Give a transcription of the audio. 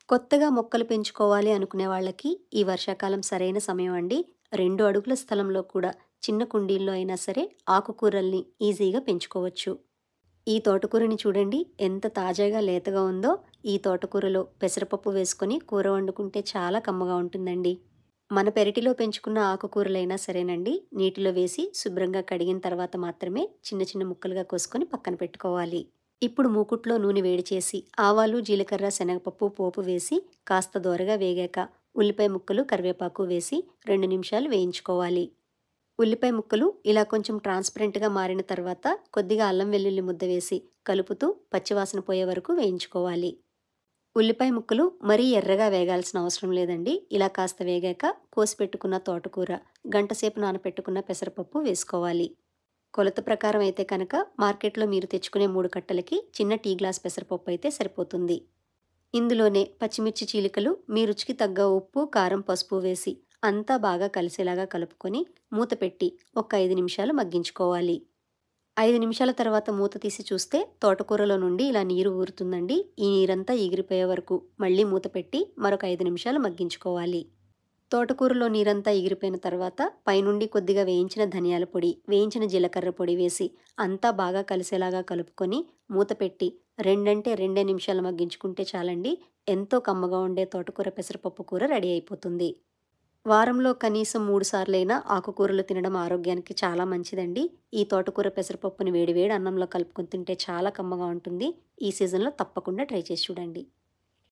కొత్తగా మొక్కలు పెంచుకోవాలి అనుకునే వాళ్ళకి ఈ వర్షాకాలం సరైన సమయం అండి. 2 అడుగుల స్థలంలో కూడా చిన్న కుండీల్లో అయినా సరే ఆకుకూరల్ని ఈజీగా పెంచుకోవచ్చు. ఈ తోటకూరని చూడండి ఎంత తాజాగా లేతగా ఉందో. ఈ తోటకూరలో పెసరపప్పు వేసుకొని కూర వండుకుంటే చాలా కమ్మగా ఉంటుందండి. మన పెరటిలో పెంచుకున్న ఆకుకూరలైనా సరేనండి, నీటిలో వేసి శుభ్రంగా కడిగిన తర్వాత మాత్రమే చిన్న చిన్న ముక్కలుగా కోసుకొని పక్కన పెట్టుకోవాలి. ఇప్పుడు మూకుట్లో నూనె వేడి చేసి ఆవాలు, జీలకర్ర, శనగపప్పు పోపు వేసి కాస్త దోరగా వేగాక ఉల్లిపాయ ముక్కలు, కరివేపాకు వేసి 2 నిమిషాలు వేయించుకోవాలి. ఉల్లిపాయ ముక్కలు ఇలా కొంచెం ట్రాన్స్పరెంట్‌గా మారిన తర్వాత కొద్దిగా అల్లం వెల్లుల్లి ముద్ద వేసి కలుపుతూ పచ్చివాసన పోయే వరకు వేయించుకోవాలి. ఉల్లిపాయ ముక్కలు మరీ ఎర్రగా వేగాల్సిన అవసరం లేదండి. ఇలా కాస్త వేగాక కోసిపెట్టుకున్న తోటకూర, గంటసేపు నానపెట్టుకున్న పెసరపప్పు వేసుకోవాలి. కొలత ప్రకారం అయితే కనుక మార్కెట్‌లో మీరు తెచ్చుకునే 3 కట్టలకి చిన్న టీ గ్లాస్ పెసరపప్పు అయితే సరిపోతుంది. ఇందులోనే పచ్చిమిర్చి చీలికలు, మీ రుచికి తగ్గ ఉప్పు, కారం, పసుపు వేసి అంతా బాగా కలిసేలాగా కలుపుకొని మూత పెట్టి ఒక 5 నిమిషాలు మగ్గించుకోవాలి. 5 నిమిషాల తర్వాత మూత తీసి చూస్తే తోటకూరలో నుండి ఇలా నీరు ఊరుతుందండి. ఈ నీరంతా ఎగిరిపోయే వరకు మళ్ళీ మూత పెట్టి మరొక 5 నిమిషాలు మగ్గించుకోవాలి. తోటకూరలో నీరంతా ఎగిరిపోయిన తర్వాత పైనుండి కొద్దిగా వేయించిన ధనియాల పొడి, వేయించిన జీలకర్ర పొడి వేసి అంతా బాగా కలిసేలాగా కలుపుకొని మూత పెట్టి 2 నిమిషాలు మగ్గించుకుంటే చాలండి. ఎంతో కమ్మగా ఉండే తోటకూర పెసరపప్పు కూర రెడీ అయిపోతుంది. వారంలో కనీసం 3 సార్లైనా ఆకుకూరలు తినడం ఆరోగ్యానికి చాలా మంచిదండి. ఈ తోటకూర పెసరపప్పుని వేడి వేడి అన్నంలో కలుపుకొని తింటే చాలా కమ్మగా ఉంటుంది. ఈ సీజన్‌లో తప్పకుండా ట్రై చేసి చూడండి.